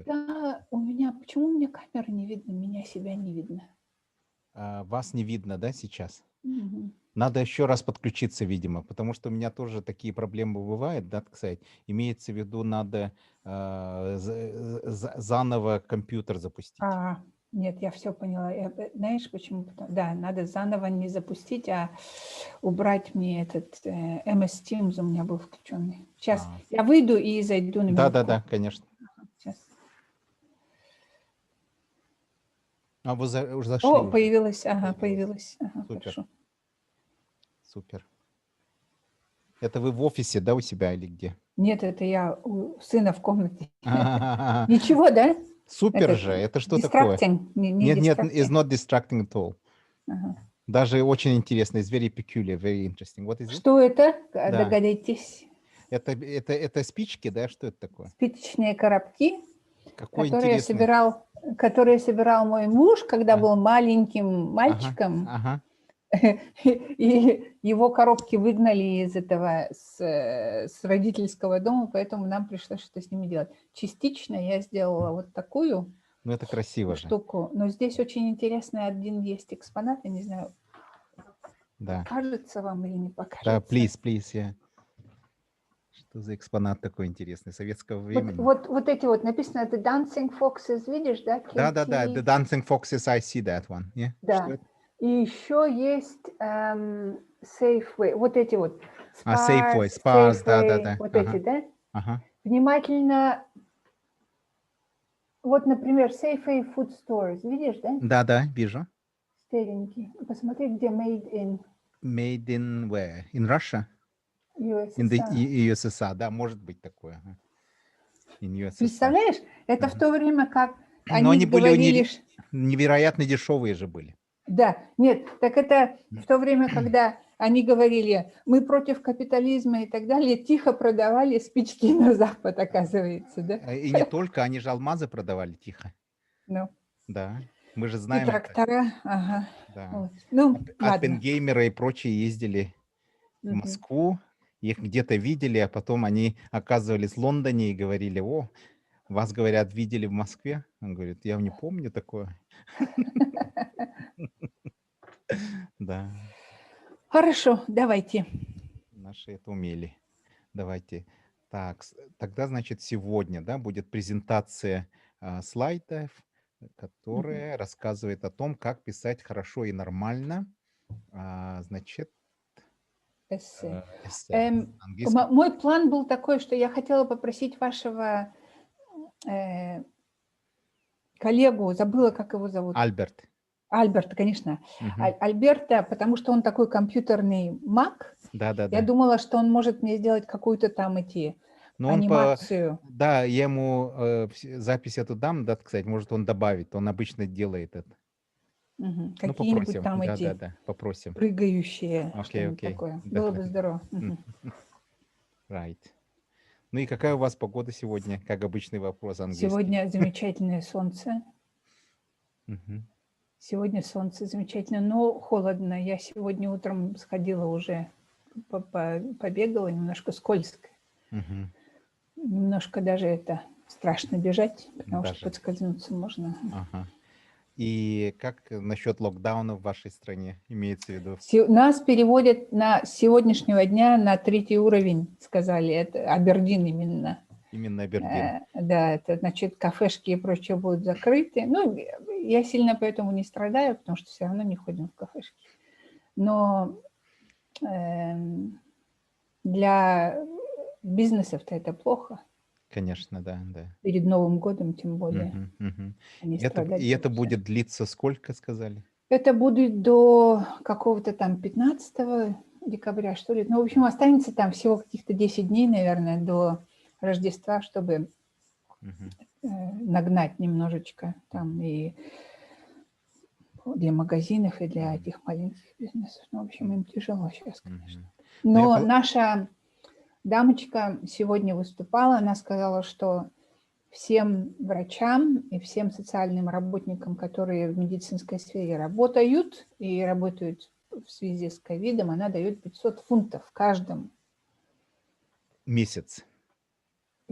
Супер. Да, почему у меня камеры не видно, меня себя не видно? Вас не видно, да, сейчас? Мгм. Надо еще раз подключиться, видимо, потому что у меня тоже такие проблемы бывают, да, так сказать. Имеется в виду, надо заново компьютер запустить. Нет, я все поняла. Знаешь, почему? Да, надо заново не запустить, а убрать мне этот MS Teams у меня был включенный. Сейчас я выйду и зайду на минутку. Да, конечно. Сейчас. Вы уже зашли. О, появилась. Появилась. Супер. Хорошо. Супер. Это вы в офисе, да, у себя или где? Нет, это я у сына в комнате. Ничего, да? Супер же. Это что такое? Нет, it's not distracting at all. Даже очень интересно. It's very peculiar, very interesting. What is it? Что это? Догадайтесь. Это спички, да? Что это такое? Спичечные коробки, Какой которые интересный. собирал мой муж, когда был маленьким мальчиком. И его коробки выгнали из этого, с родительского дома, поэтому нам пришлось что-то с ними делать. Частично я сделала вот такую это красиво штуку. же. Но здесь очень интересный один есть экспонат, я не знаю, покажется вам или не покажется. Да, please, yeah. Что за экспонат такой интересный, советского времени? Вот эти вот, написано The Dancing Foxes, видишь, да? Да, The Dancing Foxes, I see that one. Yeah. Да. И еще есть Safeway, вот эти вот. Spars, да. Вот эти, да? Внимательно. Вот, например, Safeway Food Stores, видишь, да? Да, вижу. Старенький. Посмотри, где Made in. Made in where? In Russia? USSR. In the USSR, да, может быть такое. In USSR. Представляешь, это в то время, как Но они были говорили... невероятно дешевые же были. Да, нет, так это в то время, когда они говорили, мы против капитализма и так далее, тихо продавали спички на Запад, оказывается, да? И не только, они же алмазы продавали тихо. Да, мы же знаем. И трактора, Да. Вот. Ну, ладно. Оппенгеймеры и прочие ездили в Москву, их где-то видели, а потом они оказывались в Лондоне и говорили: о, вас, говорят, видели в Москве. Он говорит: я не помню такое. Да. Хорошо, давайте. Наши это умели. Давайте. Так, тогда, значит, сегодня, да, будет презентация слайдов, которая рассказывает о том, как писать хорошо и нормально. Значит, эссе. Английский. Мой план был такой, что я хотела попросить вашего коллегу, забыла, как его зовут. Альберт, конечно. Альберта, потому что он такой компьютерный маг. Да. Я думала, что он может мне сделать какую-то там анимацию. Да, я ему запись эту дам, да, кстати, может он добавит. Он обычно делает это. Какие-нибудь там попросим. Прыгающие, что-нибудь такое. Было бы здорово. Right. Ну и какая у вас погода сегодня? Как обычный вопрос английский. Сегодня замечательное солнце. Сегодня солнце замечательно, но холодно. Я сегодня утром сходила уже, побегала, немножко скользко. Немножко даже это страшно бежать, потому что подскользнуться можно. И как насчет локдауна в вашей стране, имеется в виду? Нас переводят с сегодняшнего дня на 3-й уровень, сказали. Это Абердин именно. Именно Абердин. Да, это значит, кафешки и прочее будут закрыты. Ну, я сильно поэтому не страдаю, потому что все равно не ходим в кафешки. Но для бизнесов-то это плохо. Конечно, да. Перед Новым годом тем более. И это будет длиться сколько, сказали? Это будет до какого-то там 15 декабря, что ли. Ну, в общем, останется там всего каких-то 10 дней, наверное, до Рождества, чтобы нагнать немножечко там и для магазинов, и для этих маленьких бизнесов. Ну, в общем, им тяжело сейчас, конечно. Но наша дамочка сегодня выступала, она сказала, что всем врачам и всем социальным работникам, которые в медицинской сфере работают и работают в связи с ковидом, она дает 500 фунтов каждому. Месяц.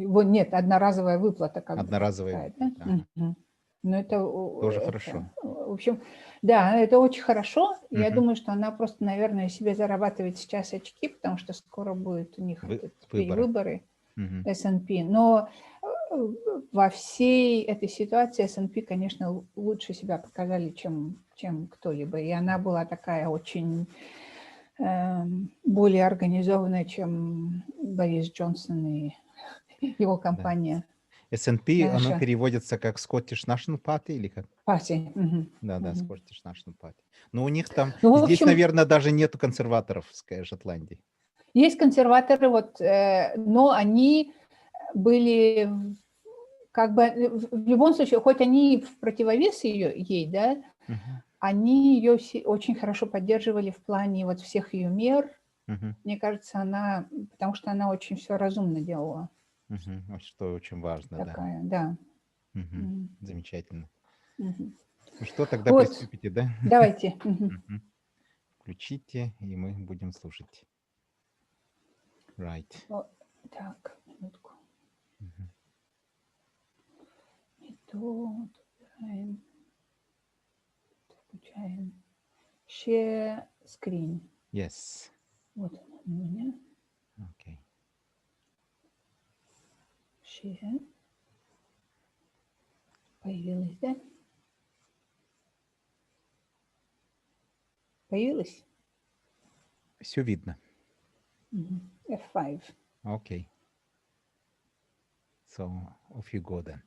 Вот нет, одноразовая выплата. Как Одноразовая выплата. Да? Угу. Но это тоже хорошо. В общем, да, это очень хорошо. Я думаю, что она просто, наверное, себе зарабатывает сейчас очки, потому что скоро будет у них выборы S&P. Но во всей этой ситуации S&P, конечно, лучше себя показали, чем кто-либо. И она была такая очень более организованная, чем Борис Джонсон и его компания. S&P, оно переводится как Scottish National Party или как? Партия. Да, Scottish National Party. Но у них там, ну, здесь, общем, наверное, даже нету консерваторов в Шотландии. Есть консерваторы, вот, но они были как бы, в любом случае, хоть они в противовес ей, да, они ее очень хорошо поддерживали в плане вот всех ее мер. Мне кажется, потому что она очень все разумно делала. Что очень важно, такая, да. Замечательно. Ну что, тогда вот. приступите, да? Давайте. Включите, и мы будем слушать. Right. Так, минутку. И то убираем. Включаем. Share screen. Yes. Вот она у меня. Okay. Share. Появилась, да? Появилась? Все видно. F5. Okay. So, off you go then.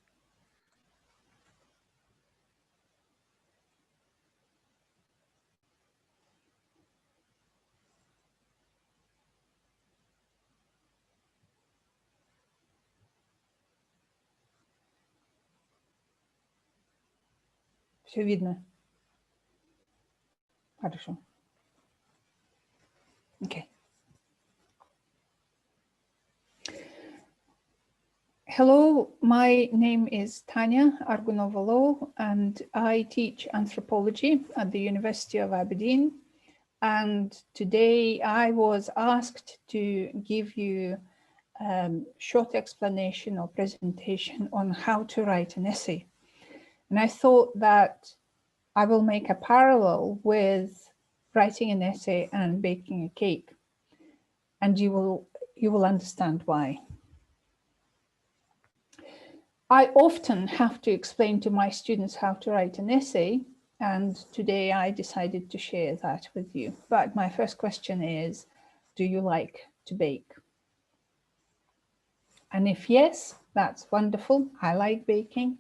Все видно? Хорошо. Okay. Hello, my name is Tanya Argunova-Low, and I teach anthropology at the University of Aberdeen. And today I was asked to give you a short explanation or presentation on how to write an essay. And I thought that I will make a parallel with writing an essay and baking a cake. And you will understand why. I often have to explain to my students how to write an essay, and today I decided to share that with you. But my first question is, do you like to bake? And if yes, that's wonderful. I like baking.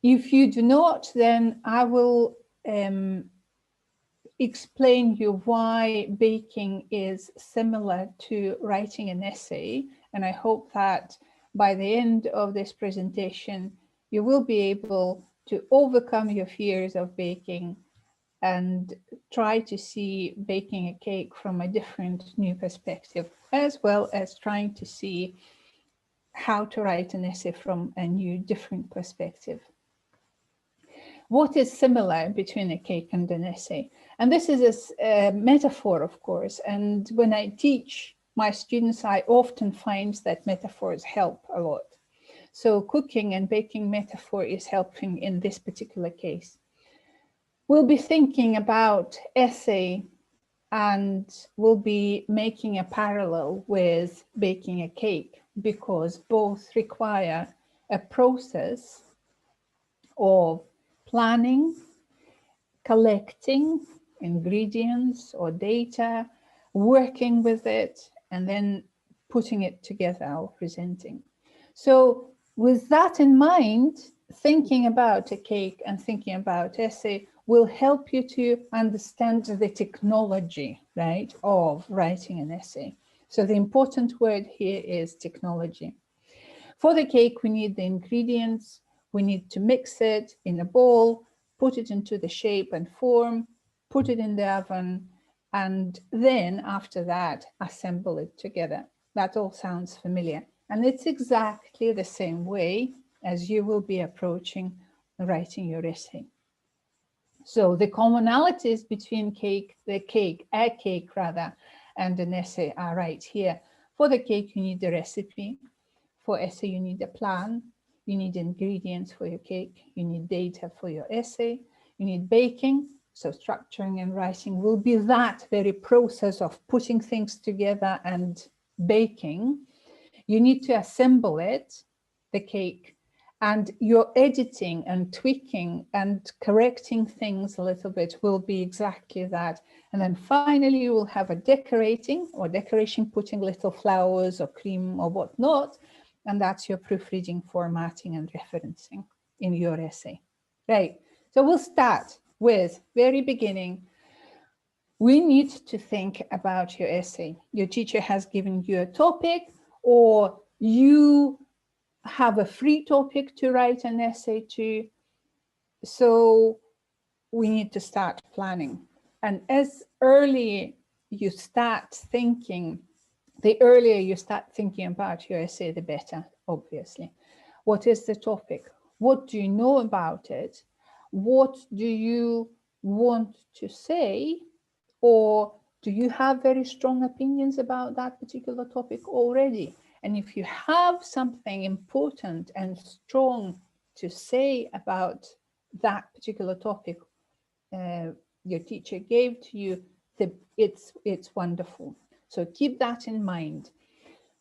If you do not, then I will explain you why baking is similar to writing an essay. And I hope that by the end of this presentation, you will be able to overcome your fears of baking and try to see baking a cake from a different new perspective, as well as trying to see how to write an essay from a new different perspective. What is similar between a cake and an essay? And this is a metaphor, of course. And when I teach my students, I often find that metaphors help a lot. So cooking and baking metaphor is helping in this particular case. We'll be thinking about essay and we'll be making a parallel with baking a cake because both require a process of planning, collecting ingredients or data, working with it, and then putting it together or presenting. So with that in mind, thinking about a cake and thinking about essay will help you to understand the technology, right, of writing an essay. So the important word here is technology. For the cake, we need the ingredients. We need to mix it in a bowl, put it into the shape and form, put it in the oven, and then after that, assemble it together. That all sounds familiar. And it's exactly the same way as you will be approaching writing your essay. So the commonalities between a cake, and an essay are right here. For the cake, you need the recipe. For essay, you need a plan, you need ingredients for your cake, you need data for your essay, you need baking. So structuring and writing will be that very process of putting things together and baking. You need to assemble it, the cake, and your editing and tweaking and correcting things a little bit will be exactly that. And then finally, you will have a decorating or decoration, putting little flowers or cream or whatnot. And that's your proofreading, formatting, and referencing in your essay. Right. So we'll start with very beginning. We need to think about your essay. Your teacher has given you a topic, or you have a free topic to write an essay to. So we need to start planning. And as early you start thinking, the earlier you start thinking about your essay, the better, obviously. What is the topic? What do you know about it? What do you want to say? Or do you have very strong opinions about that particular topic already? And if you have something important and strong to say about that particular topic your teacher gave to you, it's wonderful. So keep that in mind.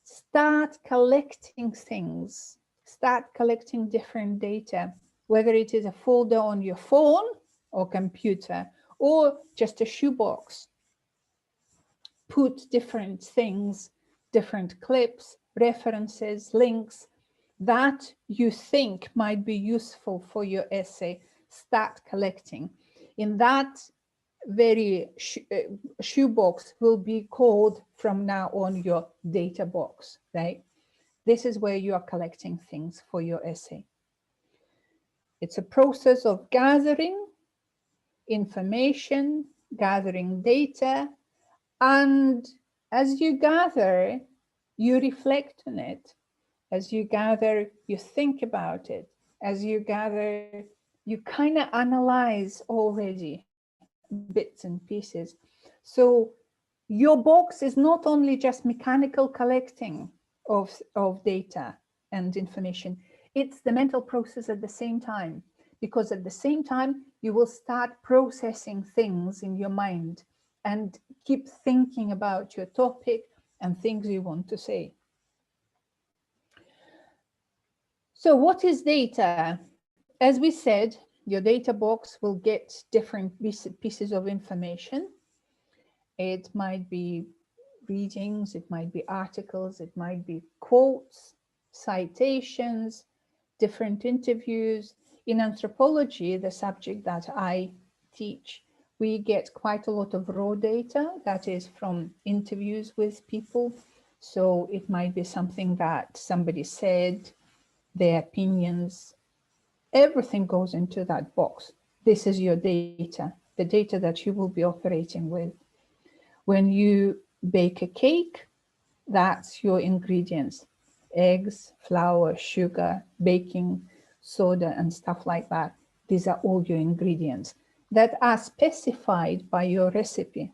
Start collecting things. Start collecting different data, whether it is a folder on your phone or computer, or just a shoebox. Put different things, different clips, references, links that you think might be useful for your essay. Start collecting. In that very shoebox will be called from now on your data box, right? This is where you are collecting things for your essay. It's a process of gathering information, gathering data, and as you gather, you reflect on it. As you gather, you think about it. As you gather, you kind of analyze already bits and pieces. So your box is not only just mechanical collecting of data and information, it's the mental process at the same time, because at the same time, you will start processing things in your mind and keep thinking about your topic and things you want to say. So what is data? As we said, your data box will get different pieces of information. It might be readings, it might be articles, it might be quotes, citations, different interviews. In anthropology, the subject that I teach, we get quite a lot of raw data that is from interviews with people. So it might be something that somebody said, their opinions, everything goes into that box. This is your data, the data that you will be operating with. When you bake a cake, that's your ingredients: eggs, flour, sugar, baking soda, and stuff like that. These are all your ingredients that are specified by your recipe.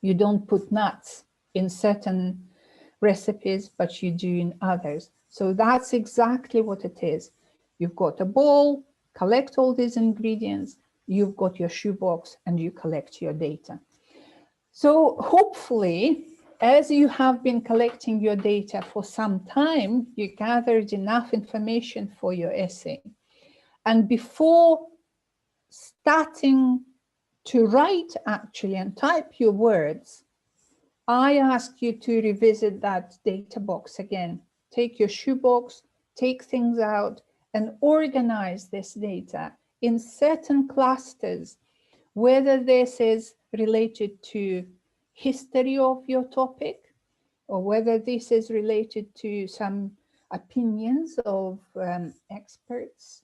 You don't put nuts in certain recipes, but you do in others. So that's exactly what it is. You've got a bowl, collect all these ingredients, you've got your shoebox, and you collect your data. So hopefully, as you have been collecting your data for some time, you gathered enough information for your essay. And before starting to write actually and type your words, I ask you to revisit that data box again. Take your shoebox, take things out, and organize this data in certain clusters, whether this is related to history of your topic, or whether this is related to some opinions of experts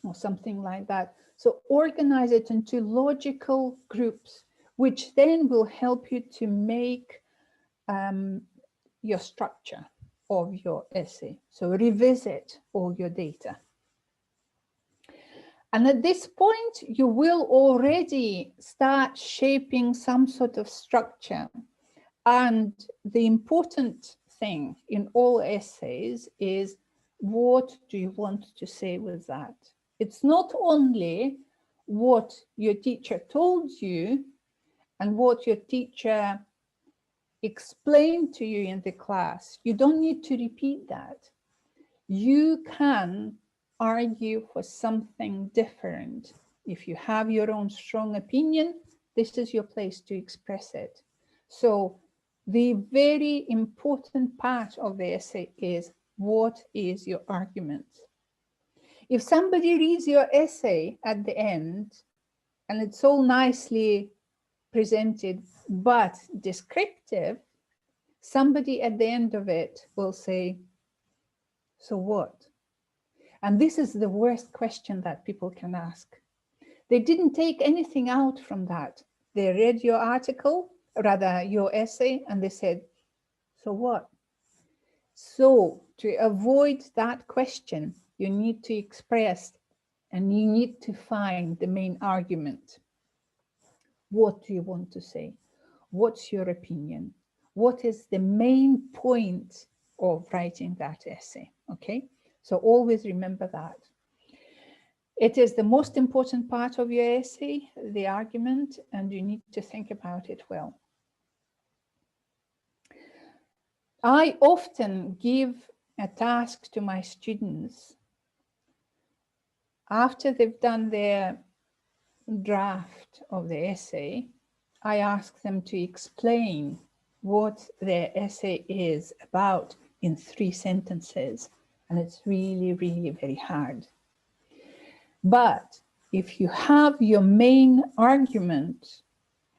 or something like that. So organize it into logical groups, which then will help you to make your structure of your essay. So revisit all your data. And at this point, you will already start shaping some sort of structure. And the important thing in all essays is, what do you want to say with that? It's not only what your teacher told you and what your teacher explained to you in the class. You don't need to repeat that. You can argue for something different. If you have your own strong opinion, this is your place to express it. So the very important part of the essay is, what is your argument? If somebody reads your essay at the end and it's all nicely presented but descriptive, somebody at the end of it will say, so what? And this is the worst question that people can ask. They didn't take anything out from that. They read your article, rather your essay, and they said, so what? So to avoid that question, you need to express and you need to find the main argument. What do you want to say? What's your opinion? What is the main point of writing that essay? Okay, so always remember that. It is the most important part of your essay, the argument, and you need to think about it well. I often give a task to my students after they've done their draft of the essay. I ask them to explain what their essay is about in 3 sentences, and it's really, really very hard. But if you have your main argument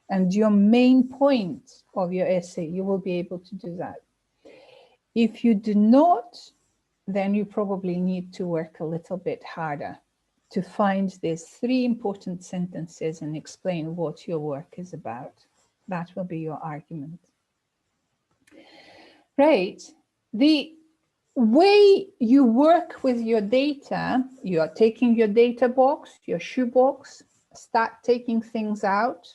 and your main point of your essay, you will be able to do that. If you do not, then you probably need to work a little bit harder to find these 3 important sentences and explain what your work is about. That will be your argument. Right. The way you work with your data, you are taking your data box, your shoebox, start taking things out,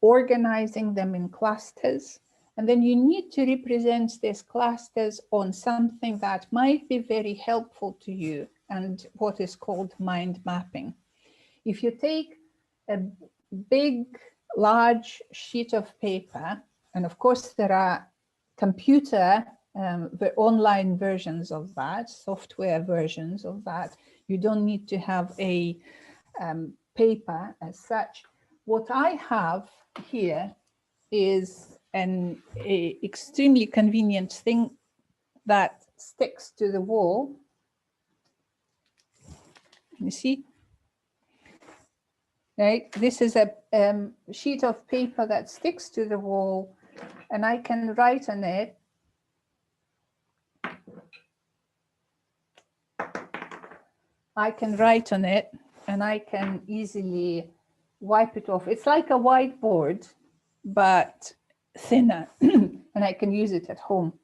organizing them in clusters, and then you need to represent these clusters on something that might be very helpful to you, and what is called mind mapping. If you take a big, large sheet of paper, and of course there are computer, the online versions of that, software versions of that, you don't need to have a paper as such. What I have here is an extremely convenient thing that sticks to the wall. You see? Right? This is a sheet of paper that sticks to the wall, and I can write on it. I can write on it, and I can easily wipe it off. It's like a whiteboard, but thinner, and I can use it at home.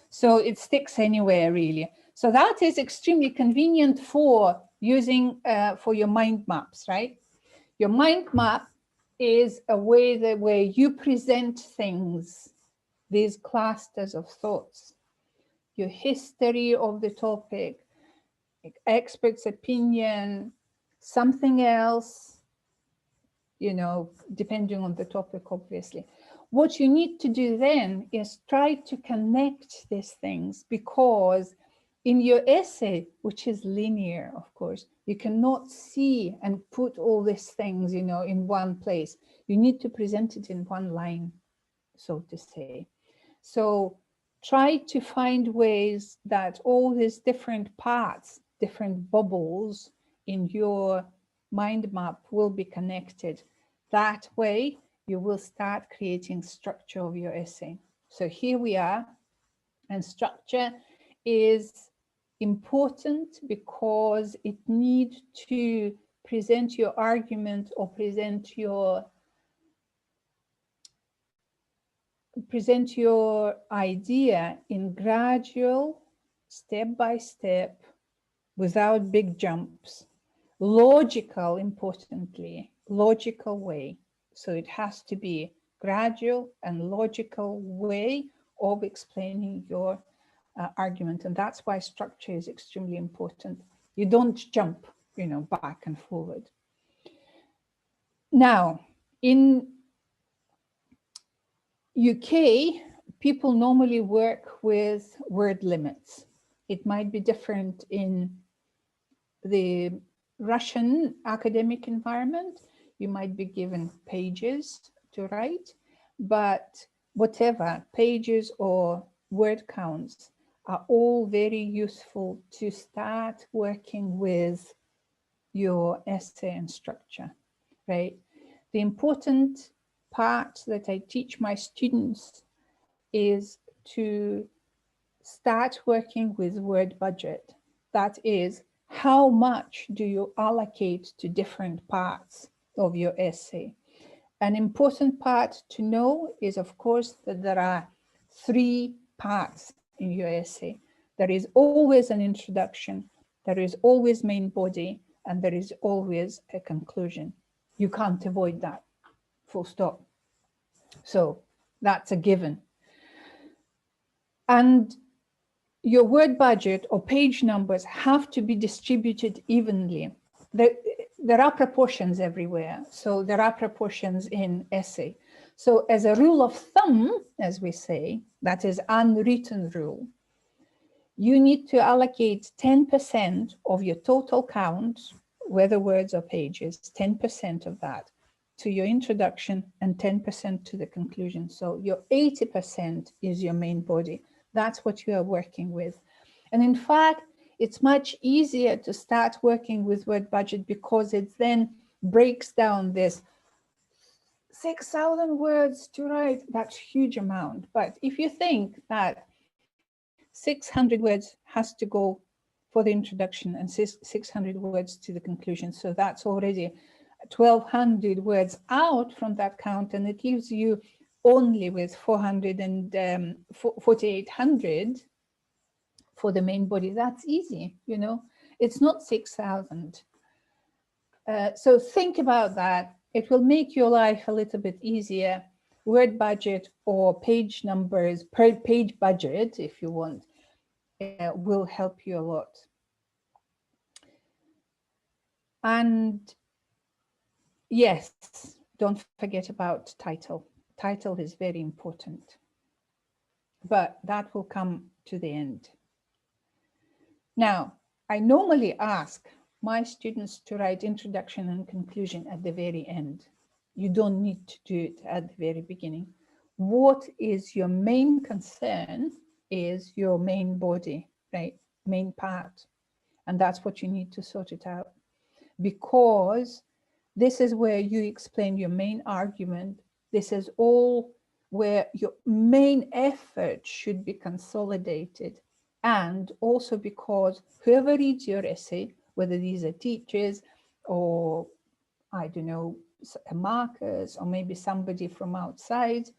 So it sticks anywhere, really. So that is extremely convenient for using for your mind maps, right? Your mind map is a way where you present things, these clusters of thoughts, your history of the topic, expert's opinion, something else, you know, depending on the topic, obviously. What you need to do then is try to connect these things, because in your essay, which is linear, of course, you cannot see and put all these things, you know, in one place. You need to present it in one line, so to say. So try to find ways that all these different parts, different bubbles in your mind map will be connected. That way, you will start creating structure of your essay. So here we are, and structure is important because it needs to present your argument or present your idea in gradual, step by step, without big jumps, logical, importantly, logical way. So it has to be gradual and logical way of explaining your argument. And that's why structure is extremely important. You don't jump, back and forward. Now, in UK, people normally work with word limits. It might be different in the Russian academic environment. You might be given pages to write, but whatever, pages or word counts are all very useful to start working with your essay and structure, right? The important part that I teach my students is to start working with word budget. That is, how much do you allocate to different parts of your essay? An important part to know is, of course, that there are 3 parts in your essay. There is always an introduction, there is always main body, and there is always a conclusion. You can't avoid that, full stop. So that's a given. And your word budget or page numbers have to be distributed evenly. There are proportions everywhere. So there are proportions in essay. So as a rule of thumb, as we say, that is unwritten rule, you need to allocate 10% of your total count, whether words or pages, 10% of that to your introduction and 10% to the conclusion. So your 80% is your main body. That's what you are working with. And in fact, it's much easier to start working with word budget because it then breaks down this 6,000 words to write. That's a huge amount. But if you think that 600 words has to go for the introduction and 600 words to the conclusion, so that's already 1,200 words out from that count, and it leaves you only with 4,800 for the main body. That's easy, it's not 6,000. So think about that. It will make your life a little bit easier. Word budget or page numbers, per page budget, if you want, will help you a lot. And yes, don't forget about title. Title is very important, but that will come to the end. Now, I normally ask my students to write introduction and conclusion at the very end. You don't need to do it at the very beginning. What is your main concern is your main body, right? Main part. And that's what you need to sort it out, because this is where you explain your main argument. This is all where your main effort should be consolidated. And also because whoever reads your essay, whether these are teachers or, I don't know, markers, or maybe somebody from outside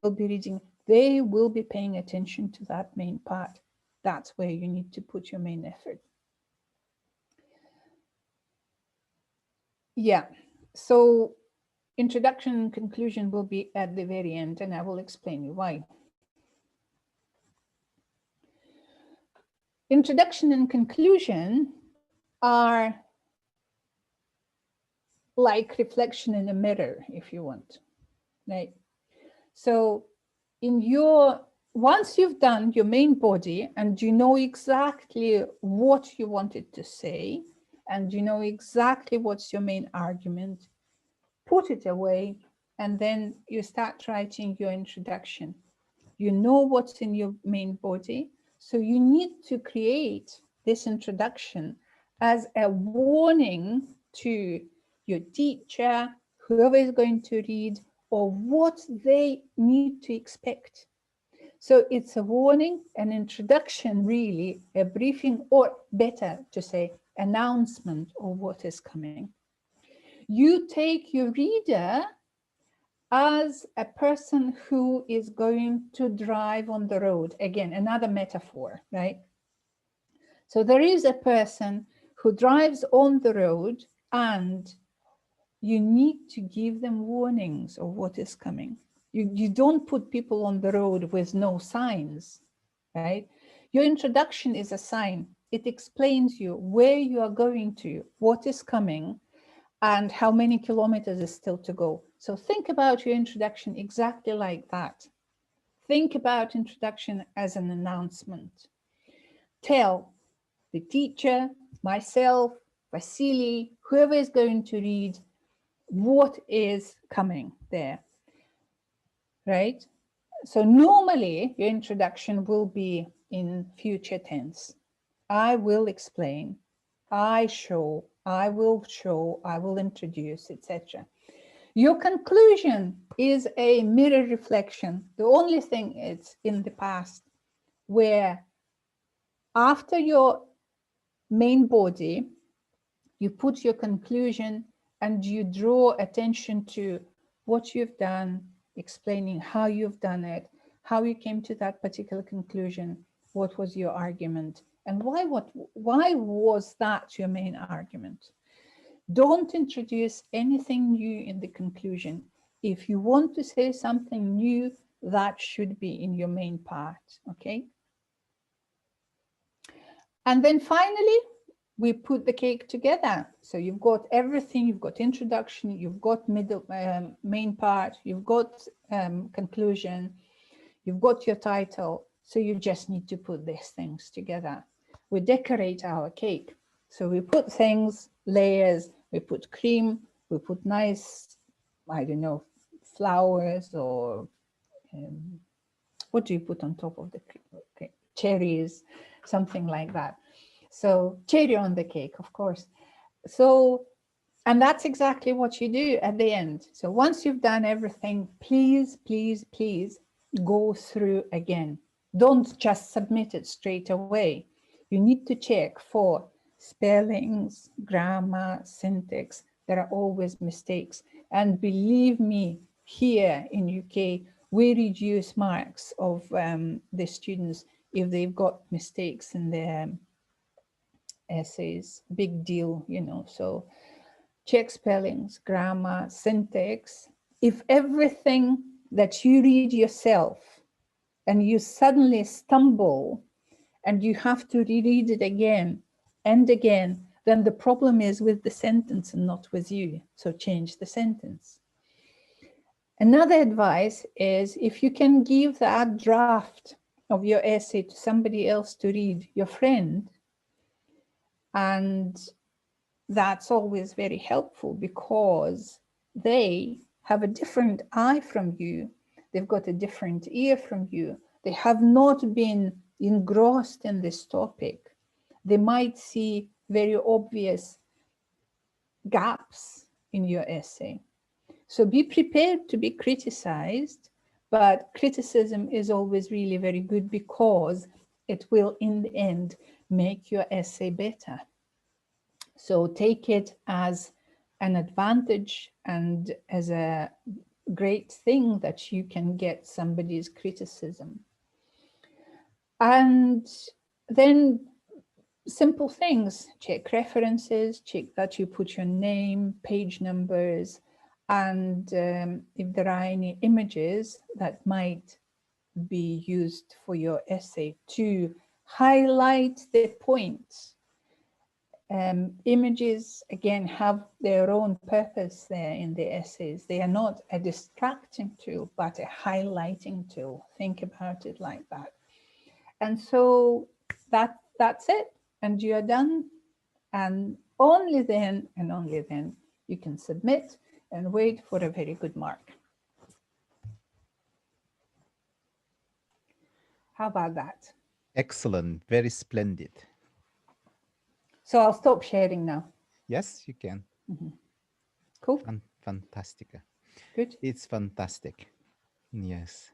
will be reading, they will be paying attention to that main part. That's where you need to put your main effort. Yeah, so introduction and conclusion will be at the very end, and I will explain you why. Introduction and conclusion are like reflection in a mirror, if you want, right? So once you've done your main body and you know exactly what you wanted to say, and you know exactly what's your main argument, put it away, and then you start writing your introduction. You know what's in your main body, so you need to create this introduction as a warning to your teacher, whoever is going to read, or what they need to expect. So it's a warning, an introduction, really, a briefing, or better to say, announcement of what is coming. You take your reader as a person who is going to drive on the road. Again, another metaphor, right? So there is a person who drives on the road, and you need to give them warnings of what is coming. You don't put people on the road with no signs, right? Your introduction is a sign. It explains you where you are going to, what is coming, and how many kilometers is still to go. So think about your introduction exactly like that. Think about introduction as an announcement. Tell the teacher, myself, Vasily, whoever is going to read, what is coming there, right? So normally your introduction will be in future tense. I will explain, I show, I will show, I will introduce, etc. Your conclusion is a mirror reflection. The only thing is in the past, where after your main body, you put your conclusion and you draw attention to what you've done, explaining how you've done it, how you came to that particular conclusion, what was your argument, and why was that your main argument. Don't introduce anything new in the conclusion. If you want to say something new, that should be in your main part, okay? And then finally, we put the cake together. So you've got everything, you've got introduction, you've got middle, main part, you've got conclusion, you've got your title. So you just need to put these things together. We decorate our cake. So we put things, layers, we put cream, we put nice, I don't know, flowers or what do you put on top of the cake? Okay. Cherries, something like that. So cherry on the cake, of course. So, and that's exactly what you do at the end. So once you've done everything, please, please, please go through again. Don't just submit it straight away. You need to check for spellings, grammar, syntax. There are always mistakes. And believe me, here in UK, we reduce marks of the students if they've got mistakes in their essays. Big deal, you know. So check spellings, grammar, syntax. If everything that you read yourself and you suddenly stumble and you have to reread it again and again, then the problem is with the sentence and not with you. So change the sentence. Another advice is if you can give that draft of your essay to somebody else to read, your friend, and that's always very helpful because they have a different eye from you. They've got a different ear from you. They have not been engrossed in this topic. They might see very obvious gaps in your essay. So be prepared to be criticized, but criticism is always really very good because it will in the end make your essay better. So take it as an advantage and as a great thing that you can get somebody's criticism. And then simple things, check references, check that you put your name, page numbers, and if there are any images that might be used for your essay to highlight the points. Images, again, have their own purpose there in the essays. They are not a distracting tool, but a highlighting tool. Think about it like that. And so that's it. And you are done. And only then you can submit and wait for a very good mark. How about that? Excellent. Very splendid. So I'll stop sharing now. Yes, you can. Mm-hmm. Cool. Fantastica. Good. It's fantastic. Yes.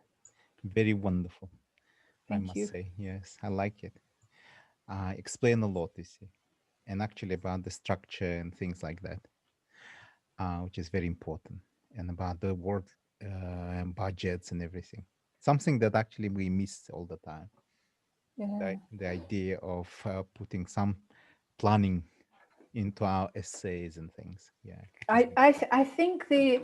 Very wonderful. Thank I must you. say. Yes, I like it. Explain a lot, you see. And actually about the structure and things like that, which is very important. And about the word budgets and everything. Something that actually we miss all the time. Yeah. The idea of putting some planning into our essays and things. Yeah. I think the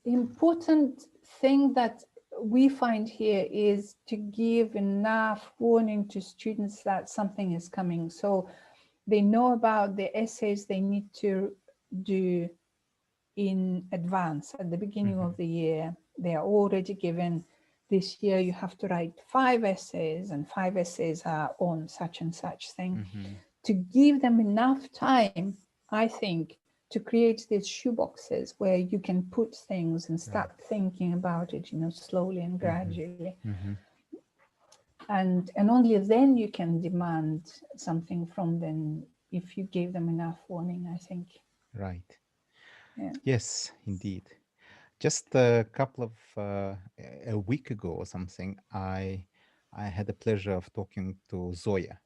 important thing that we find here is to give enough warning to students that something is coming. So they know about the essays they need to do in advance at the beginning of the year. They are already given, this year you have to write 5 essays, and 5 essays are on such and such thing. To give them enough time, I think, to create these shoeboxes where you can put things and start thinking about it, you know, slowly and gradually. And only then you can demand something from them if you gave them enough warning, I think. Right. Yeah. Yes, indeed. Just a couple of a week ago or something, I had the pleasure of talking to Zoya.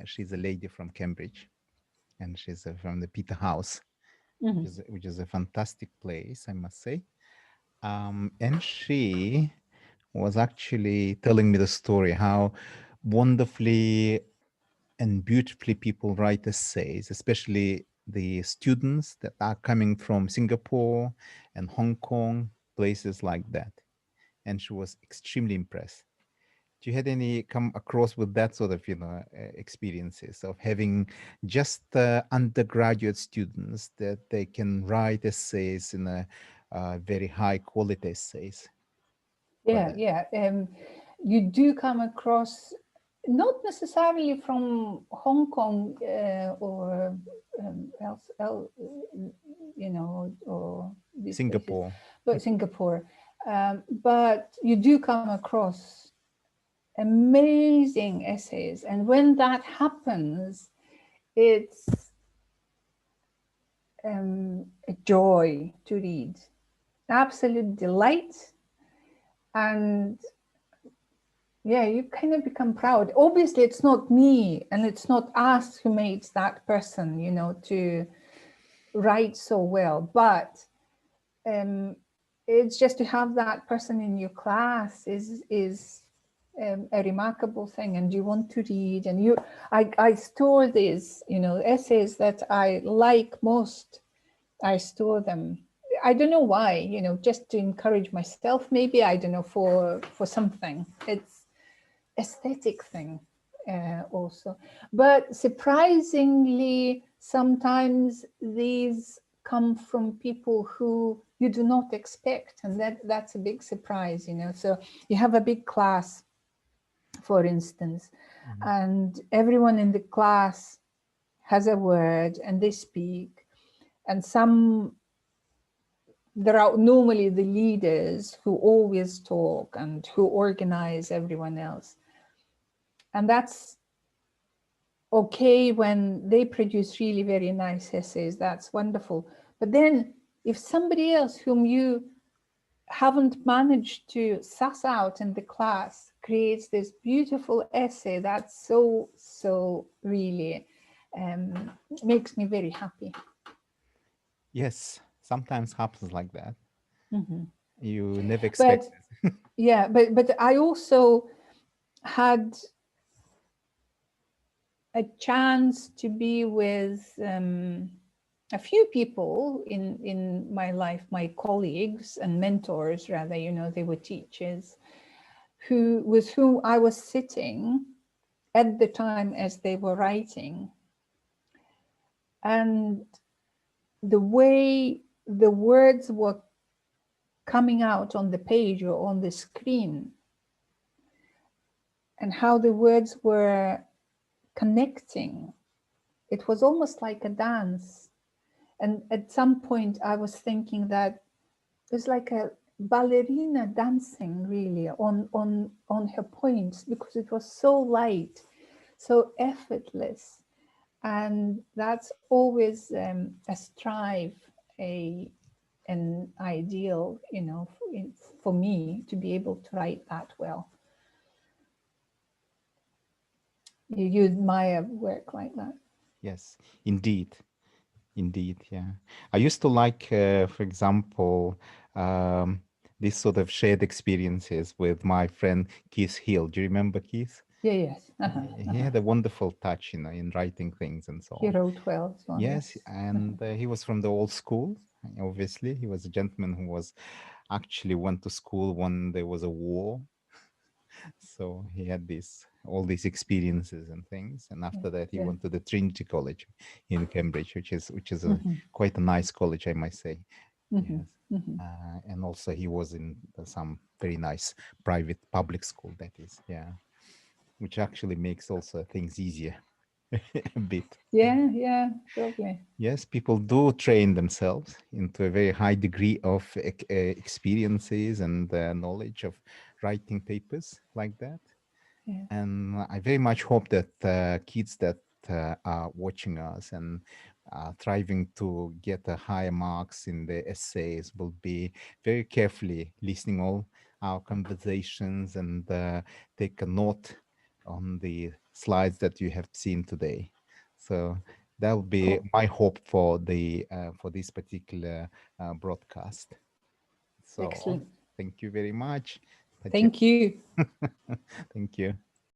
She's a lady from Cambridge, and she's from the Peterhouse, which is a fantastic place, I must say. And she was actually telling me the story how wonderfully and beautifully people write essays, especially the students that are coming from Singapore and Hong Kong, places like that. And she was extremely impressed. Do you had any come across with that sort of, experiences of having just undergraduate students that they can write essays in a very high quality essays? Yeah. You do come across, not necessarily from Hong Kong or else, you know, or these Singapore. places, but Singapore. But you do come across amazing essays, and when that happens, it's a joy to read, absolute delight. And yeah, you kind of become proud. Obviously, it's not me and it's not us who made that person, you know, to write so well, but it's just to have that person in your class is a remarkable thing, and you want to read, and I store these, you know, essays that I like most. I store them. I don't know why, you know, just to encourage myself, maybe, I don't know, for something. It's aesthetic thing also. But surprisingly, sometimes these come from people who you do not expect, and that's a big surprise, you know. So you have a big class, for instance, and everyone in the class has a word and they speak, and there are normally the leaders who always talk and who organize everyone else. And that's okay when they produce really very nice essays, that's wonderful. But then if somebody else whom you haven't managed to suss out in the class creates this beautiful essay, that's so really makes me very happy. Yes, sometimes happens like that. You never But expect it. yeah, but I also had a chance to be with a few people in my life, my colleagues and mentors, rather, you know, they were teachers, with whom I was sitting at the time as they were writing. And the way the words were coming out on the page or on the screen, and how the words were connecting, it was almost like a dance. And at some point I was thinking that it was like a ballerina dancing really on her points, because it was so light, so effortless. And that's always a strive, an ideal, you know, for me to be able to write that well. You admire work like that. Yes, indeed. Indeed, yeah. I used to like, for example, this sort of shared experiences with my friend Keith Hill. Do you remember Keith? Yes. He had a wonderful touch, in writing things and so He on. wrote well as well. Yes, and he was from the old school, Obviously, he was a gentleman who was actually went to school when there was a war. So he had all these experiences and things. And after that, he went to the Trinity College in Cambridge, which is quite a nice college, I might say. Yes. And also he was in some very nice private public school, that is, which actually makes also things easier a bit. Yeah, totally. Yes, people do train themselves into a very high degree of experiences and knowledge of writing papers like that. Yeah. And I very much hope that kids that are watching us and striving to get higher marks in the essays will be very carefully listening all our conversations and take a note on the slides that you have seen today. So that will be my hope for this particular broadcast. So excellent. thank you very much. Thank you. Thank you.